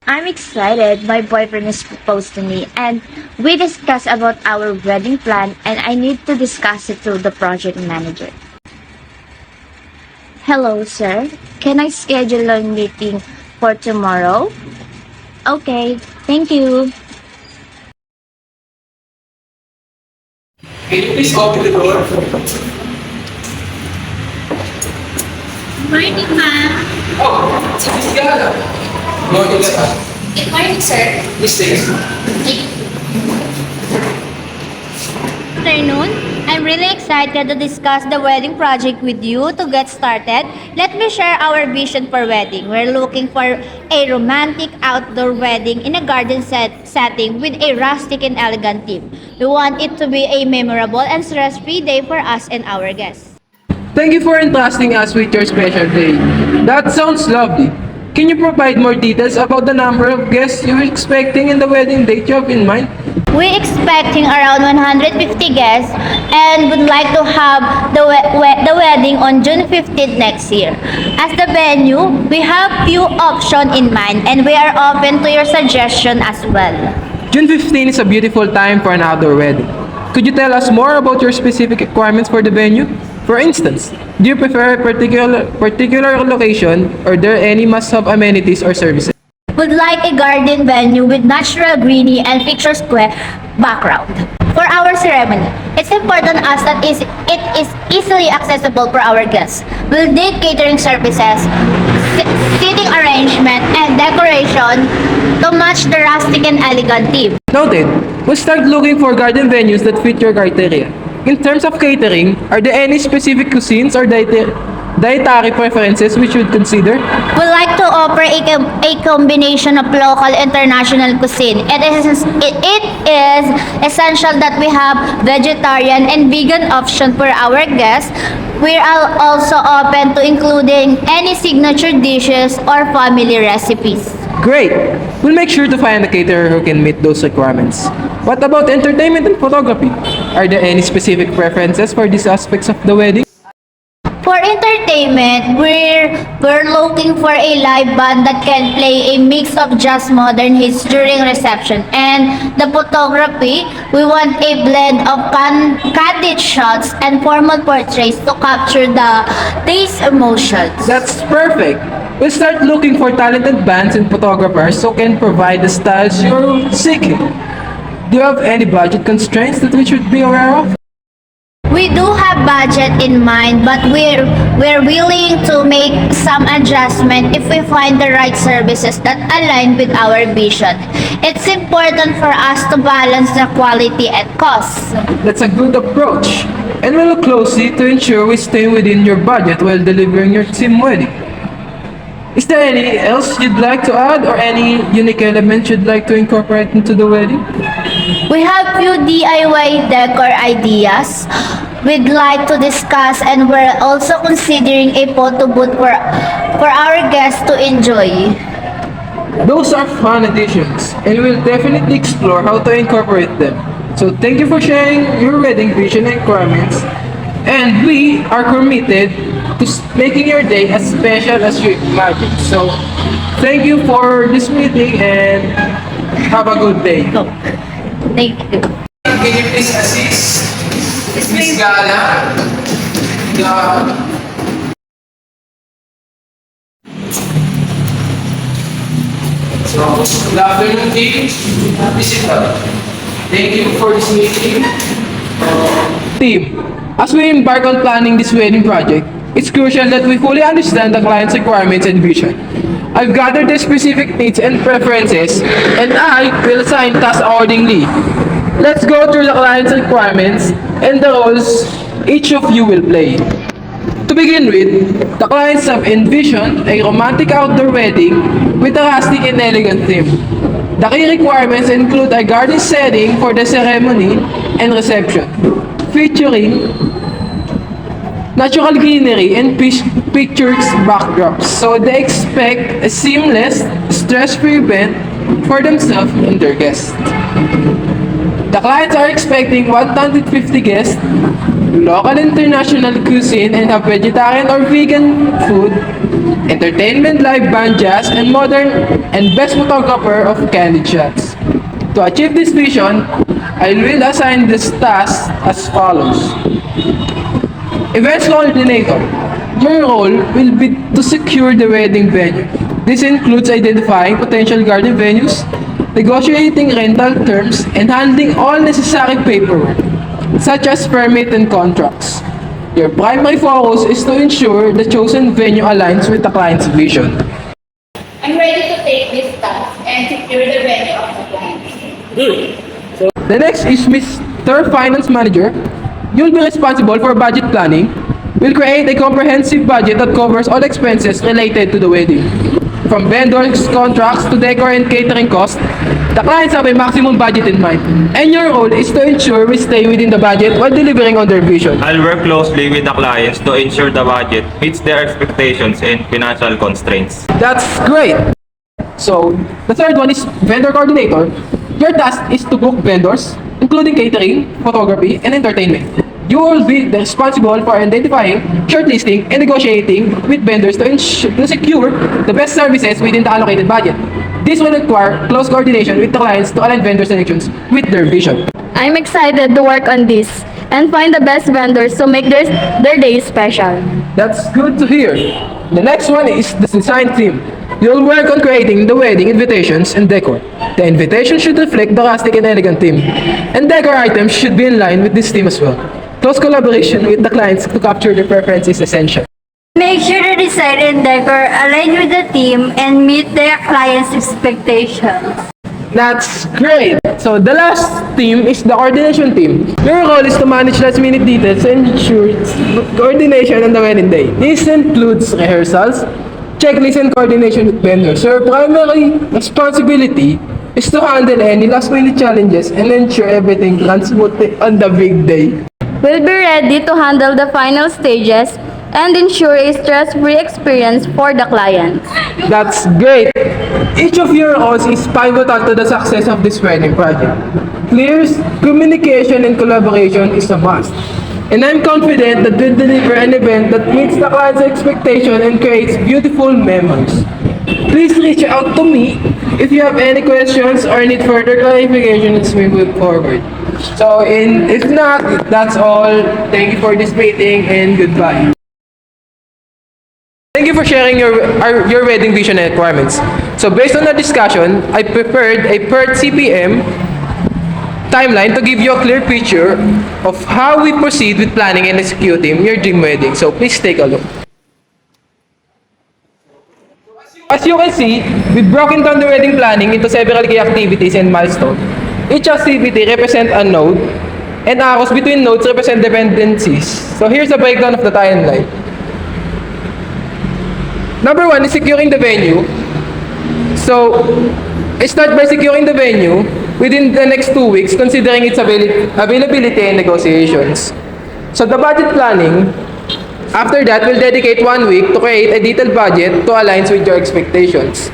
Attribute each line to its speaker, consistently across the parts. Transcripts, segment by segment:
Speaker 1: I'm excited. My boyfriend is proposed to me and we discussed about our wedding plan and I need to discuss it to the project manager. Hello, sir. Can I schedule a meeting for tomorrow? Okay, thank you.
Speaker 2: Can you please open the door?
Speaker 3: Morning, ma'am.
Speaker 2: Oh, it's Miss Gala. Morning, sir.
Speaker 3: Good morning, sir.
Speaker 2: Please take a seat.
Speaker 4: Afternoon. I'm really excited to discuss the wedding project with you. To get started, let me share our vision for wedding. We're looking for a romantic outdoor wedding in a garden setting with a rustic and elegant theme. We want it to be a memorable and stress-free day for us and our guests.
Speaker 5: Thank you for entrusting us with your special day. That sounds lovely. Can you provide more details about the number of guests you're expecting and the wedding date you have in mind?
Speaker 4: We're expecting around 150 guests and would like to have the wedding on June 15th next year. As the venue, we have few options in mind and we are open to your suggestion as well.
Speaker 5: June 15 is a beautiful time for an outdoor wedding. Could you tell us more about your specific requirements for the venue? For instance, do you prefer a particular location or are there any must-have amenities or services?
Speaker 4: Would like a garden venue with natural greenery and picturesque background. For our ceremony, it's important us that it is easily accessible for our guests. We'll need catering services, seating arrangement, and decoration to match the rustic and elegant theme.
Speaker 5: Noted. We'll start looking for garden venues that fit your criteria. In terms of catering, are there any specific cuisines or dietary preferences we should consider?
Speaker 4: We like to offer a combination of local and international cuisine. It is essential that we have vegetarian and vegan option for our guests. We are also open to including any signature dishes or family recipes.
Speaker 5: Great! We'll make sure to find a caterer who can meet those requirements. What about entertainment and photography? Are there any specific preferences for these aspects of the wedding?
Speaker 4: For entertainment, we're looking for a live band that can play a mix of jazz modern hits during reception. And the photography, we want a blend of candid shots and formal portraits to capture the day's emotions.
Speaker 5: That's perfect! We'll start looking for talented bands and photographers who can provide the styles you're seeking. Do you have any budget constraints that we should be aware of?
Speaker 4: We do have budget in mind, but we're willing to make some adjustment if we find the right services that align with our vision. It's important for us to balance the quality and cost.
Speaker 5: That's a good approach. And we'll look closely to ensure we stay within your budget while delivering your theme wedding. Is there any else you'd like to add or any unique element you'd like to incorporate into the wedding?
Speaker 4: We have few DIY decor ideas we'd like to discuss and we're also considering a photo booth for our guests to enjoy.
Speaker 5: Those are fun additions and we'll definitely explore how to incorporate them. So thank you for sharing your wedding vision and requirements and we are committed to making your day as special as you imagine. So thank you for this meeting and have a good day.
Speaker 4: Thank you.
Speaker 2: Can you please assist Miss Gala? Good afternoon, team. Visit us. Thank you for this meeting.
Speaker 5: Team, as we embark on planning this wedding project, it's crucial that we fully understand the client's requirements and vision. I've gathered their specific needs and preferences, and I will assign tasks accordingly. Let's go through the client's requirements and the roles each of you will play. To begin with, the clients have envisioned a romantic outdoor wedding with a rustic and elegant theme. The key requirements include a garden setting for the ceremony and reception, featuring natural greenery and picturesque backdrops, so they expect a seamless, stress-free event for themselves and their guests. The clients are expecting 150 guests local international cuisine and have vegetarian or vegan food, entertainment, live band, jazz, and modern and best photographer of candid shots. To achieve this vision, I will assign this task as follows. Events coordinator. Your role will be to secure the wedding venue. This includes identifying potential garden venues, negotiating rental terms, and handling all necessary paperwork, such as permit and contracts. Your primary focus is to ensure the chosen venue aligns with the client's vision.
Speaker 3: I'm ready to take this task and secure the venue of the client.
Speaker 5: The next is Mr. Finance Manager. You'll be responsible for budget planning. We'll create a comprehensive budget that covers all expenses related to the wedding. From vendors, contracts, to decor and catering costs, the clients have a maximum budget in mind. And your role is to ensure we stay within the budget while delivering on their vision.
Speaker 6: I'll work closely with the clients to ensure the budget meets their expectations and financial constraints.
Speaker 5: That's great! So, the third one is vendor coordinator. Your task is to book vendors, including catering, photography, and entertainment. You will be responsible for identifying, shortlisting, and negotiating with vendors to secure the best services within the allocated budget. This will require close coordination with the clients to align vendor selections with their vision.
Speaker 7: I'm excited to work on this and find the best vendors to make their day special.
Speaker 5: That's good to hear. The next one is the design team. You'll work on creating the wedding invitations and decor. The invitation should reflect the rustic and elegant theme, and decor items should be in line with this theme as well. Close collaboration with the clients to capture their preference is essential.
Speaker 7: Make sure the design and decor align with the theme and meet their clients' expectations.
Speaker 5: That's great! So the last team is the coordination team. Your role is to manage last minute details and ensure coordination on the wedding day. This includes rehearsals, checklists, and coordination with vendors. Your primary responsibility is to handle any last minute challenges and ensure everything runs smoothly on the big day.
Speaker 7: We'll be ready to handle the final stages and ensure a stress-free experience for the clients.
Speaker 5: That's great! Each of your roles is pivotal to the success of this wedding project. Clear communication and collaboration is a must. And I'm confident that we'll deliver an event that meets the client's expectation and creates beautiful memories. Please reach out to me if you have any questions or need further clarification as we move forward. So, if not, that's all. Thank you for this meeting and goodbye. Thank you for sharing your wedding vision and requirements. So, based on the discussion, I prepared a per CPM timeline to give you a clear picture of how we proceed with planning and executing your dream wedding. So, please take a look. As you can see, we've broken down the wedding planning into several key activities and milestones. Each activity represents a node, and arrows between nodes represent dependencies. So here's a breakdown of the timeline. Number 1 is securing the venue. So, start by securing the venue within the next 2 weeks, considering its availability and negotiations. So the budget planning, after that, we'll dedicate 1 week to create a detailed budget to align with your expectations.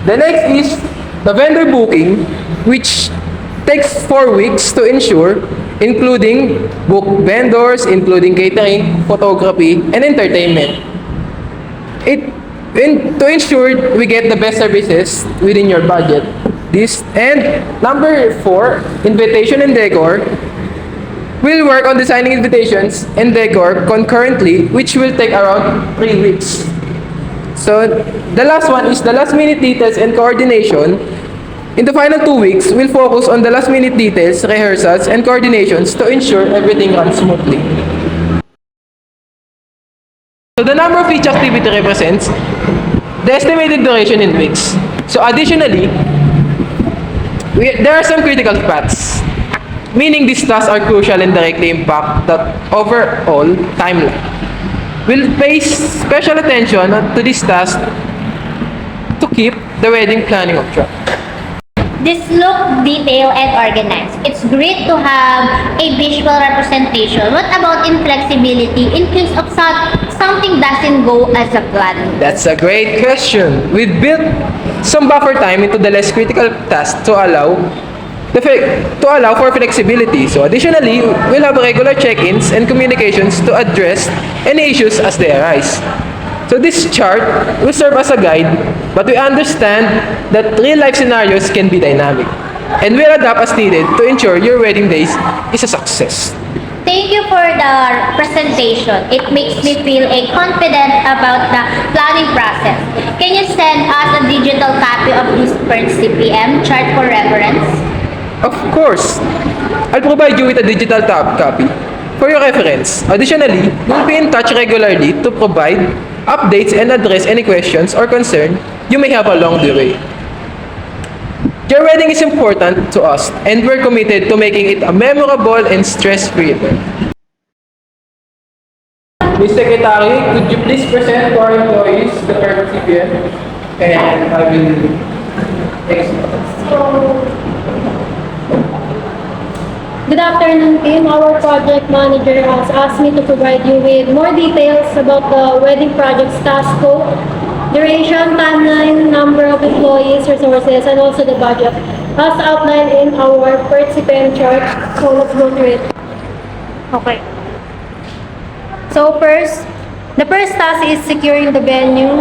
Speaker 5: The next is the vendor booking, which takes 4 weeks to ensure, including book vendors, including catering, photography, and entertainment. To ensure we get the best services within your budget. Number 4, invitation and decor. We'll work on designing invitations and decor concurrently, which will take around 3 weeks. So the last one is the last minute details and coordination. In the final 2 weeks, we'll focus on the last minute details, rehearsals, and coordinations to ensure everything runs smoothly. So the number of each activity represents the estimated duration in weeks. So additionally, there are some critical paths, meaning these tasks are crucial and directly impact the overall timeline. We'll pay special attention to these tasks to keep the wedding planning on track.
Speaker 4: This look detailed and organized. It's great to have a visual representation. What about inflexibility in case of something doesn't go as a plan?
Speaker 5: That's a great question. We've built some buffer time into the less critical tasks to allow To allow for flexibility. So additionally, we'll have regular check-ins and communications to address any issues as they arise. So this chart will serve as a guide, but we understand that real-life scenarios can be dynamic, and we'll adapt as needed to ensure your wedding days is a success.
Speaker 4: Thank you for the presentation. It makes me feel confident about the planning process. Can you send us a digital copy of this first CPM chart for reference?
Speaker 5: Of course, I'll provide you with a digital tab copy for your reference. Additionally, we'll be in touch regularly to provide updates and address any questions or concern you may have along the way. Your wedding is important to us, and we're committed to making it a memorable and stress-free event. Ms. Secretary, could you please present to our employees the current CPM? And I will explain.
Speaker 8: Good afternoon, team. Our project manager has asked me to provide you with more details about the wedding project's task scope, duration, timeline, number of employees, resources, and also the budget, as outlined in our participant chart. So let's go through it. Okay. So the first task is securing the venue,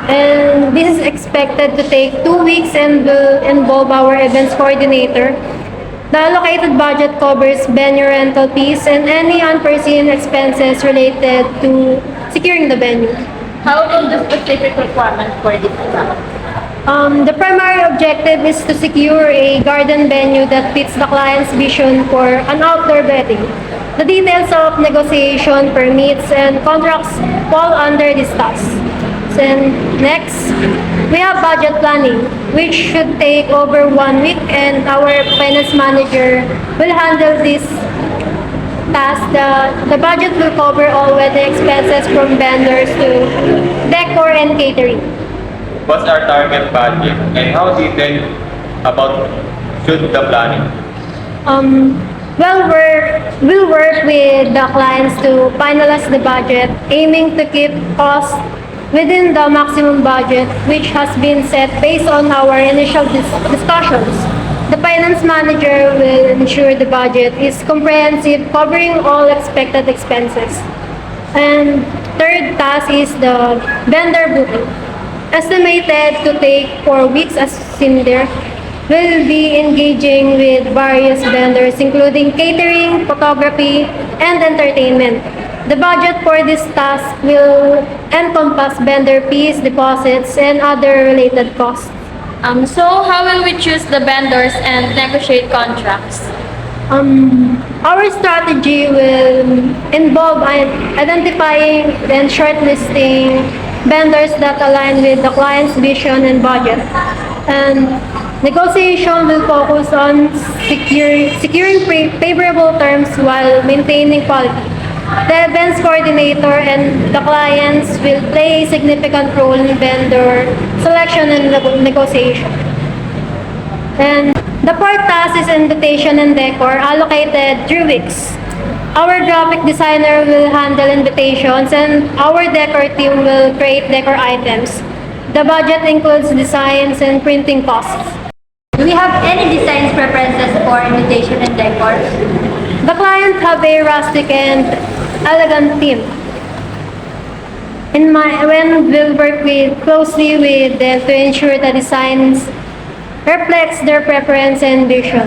Speaker 8: and this is expected to take 2 weeks and will involve our events coordinator. The allocated budget covers venue rental fees and any unforeseen expenses related to securing the venue.
Speaker 3: How about the specific requirements for this task?
Speaker 8: The primary objective is to secure a garden venue that fits the client's vision for an outdoor wedding. The details of negotiation, permits, and contracts fall under this task. And next, we have budget planning, which should take over 1 week, and our finance manager will handle this task. The budget will cover all wedding expenses from vendors to decor and catering.
Speaker 6: What's our target budget and how detailed about should the planning?
Speaker 8: Well, we'll work with the clients to finalize the budget, aiming to keep costs within the maximum budget, which has been set based on our initial discussions. The finance manager will ensure the budget is comprehensive, covering all expected expenses. And third task is the vendor booking. Estimated to take 4 weeks, as seen there. We'll be engaging with various vendors, including catering, photography, and entertainment. The budget for this task will encompass vendor fees, deposits, and other related costs.
Speaker 7: So how will we choose the vendors and negotiate contracts?
Speaker 8: Our strategy will involve identifying and shortlisting vendors that align with the client's vision and budget. And negotiation will focus on securing favorable terms while maintaining quality. The events coordinator and the clients will play a significant role in vendor selection and negotiation. And the fourth task is invitation and decor, allocated 3 weeks. Our graphic designer will handle invitations and our decor team will create decor items. The budget includes designs and printing costs.
Speaker 4: Do we have any designs preferences for invitation and decor?
Speaker 8: The client have a rustic and elegant theme. When we'll work closely with them to ensure the designs reflects their preference and vision.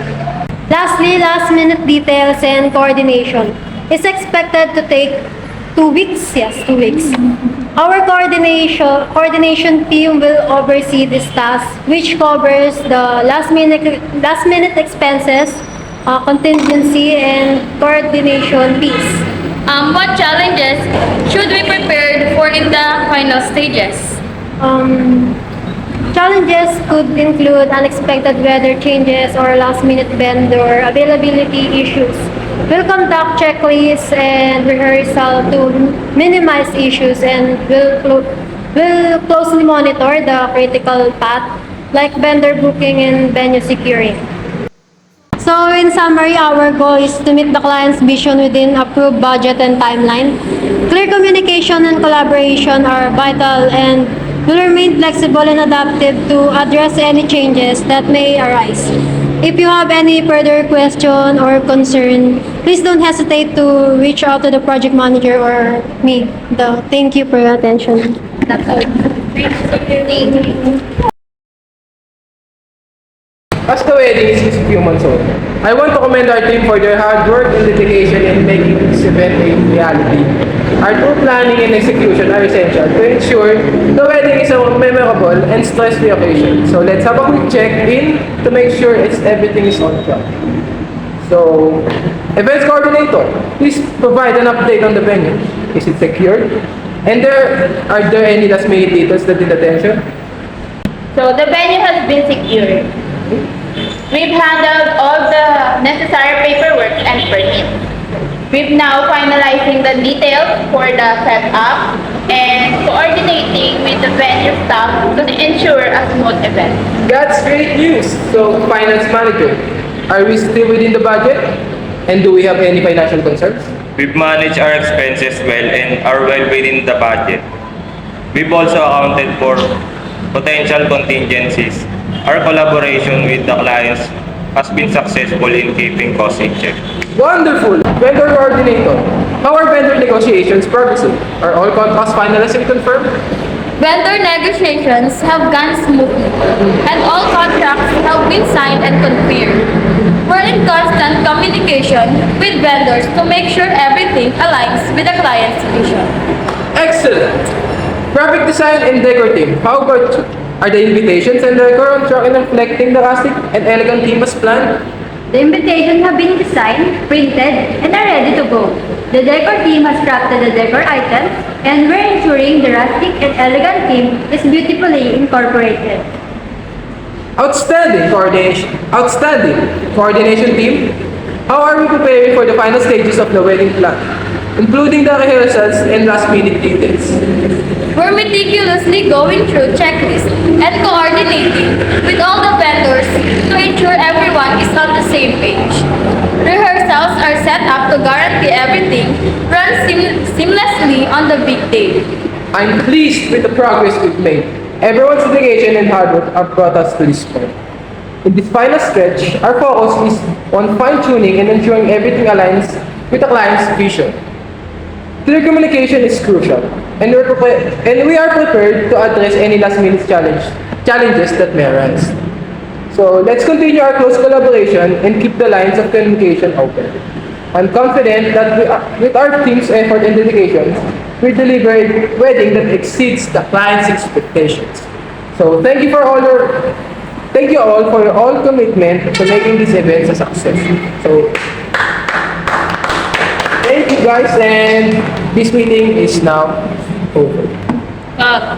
Speaker 8: Lastly, last-minute details and coordination is expected to take 2 weeks. Yes, 2 weeks. Our coordination team will oversee this task, which covers the last-minute expenses, contingency, and coordination fees.
Speaker 7: What challenges should we prepare for in the final stages?
Speaker 8: Challenges could include unexpected weather changes or last-minute vendor availability issues. We'll conduct checklists and rehearsal to minimize issues, and we'll closely monitor the critical path like vendor booking and venue securing. So in summary, our goal is to meet the client's vision within approved budget and timeline. Clear communication and collaboration are vital, and will remain flexible and adaptive to address any changes that may arise. If you have any further question or concern, please don't hesitate to reach out to the project manager or me. Thank you for your attention. That's all. Thank you.
Speaker 5: As the wedding is just a few months old, I want to commend our team for their hard work and dedication in making this event a reality. Our true planning and execution are essential to ensure the wedding is a memorable and stress-free occasion. So let's have a quick check-in to make sure everything is on track. So, events coordinator, please provide an update on the venue. Is it secured? And are there any last-minute details that need attention?
Speaker 3: So the venue has been secured. We've handled all the necessary paperwork and permits. We're now finalizing the details for the setup and coordinating with the venue staff to ensure a smooth event.
Speaker 5: That's great news. So, finance manager, are we still within the budget? And do we have any financial concerns?
Speaker 6: We've managed our expenses well and are well within the budget. We've also accounted for potential contingencies. Our collaboration with the clients has been successful in keeping costs in check.
Speaker 5: Wonderful! Vendor coordinator, how are vendor negotiations progressing? Are all contracts finalized and confirmed?
Speaker 7: Vendor negotiations have gone smoothly, and all contracts have been signed and confirmed. We're in constant communication with vendors to make sure everything aligns with the client's vision.
Speaker 5: Excellent! Graphic design and decor team, how about you? Are the invitations and decor on track in reflecting the rustic and elegant theme as planned?
Speaker 4: The invitations have been designed, printed, and are ready to go. The decor team has crafted the decor items, and we're ensuring the rustic and elegant theme is beautifully incorporated.
Speaker 5: Outstanding coordination! Outstanding coordination team, how are we preparing for the final stages of the wedding plan, including the rehearsals and last-minute details?
Speaker 7: We're meticulously going through checklists and coordinating with all the vendors to ensure everyone is on the same page. Rehearsals are set up to guarantee everything runs seamlessly on the big day.
Speaker 5: I'm pleased with the progress we've made. Everyone's dedication and hard work have brought us to this point. In this final stretch, our focus is on fine-tuning and ensuring everything aligns with the client's vision. Clear communication is crucial, and we are prepared to address any last-minute challenges that may arise. So let's continue our close collaboration and keep the lines of communication open. I'm confident that with our team's effort and dedication, we deliver a wedding that exceeds the client's expectations. So thank you all for your all commitment to making this event a success. So thank you guys, and this meeting is now over.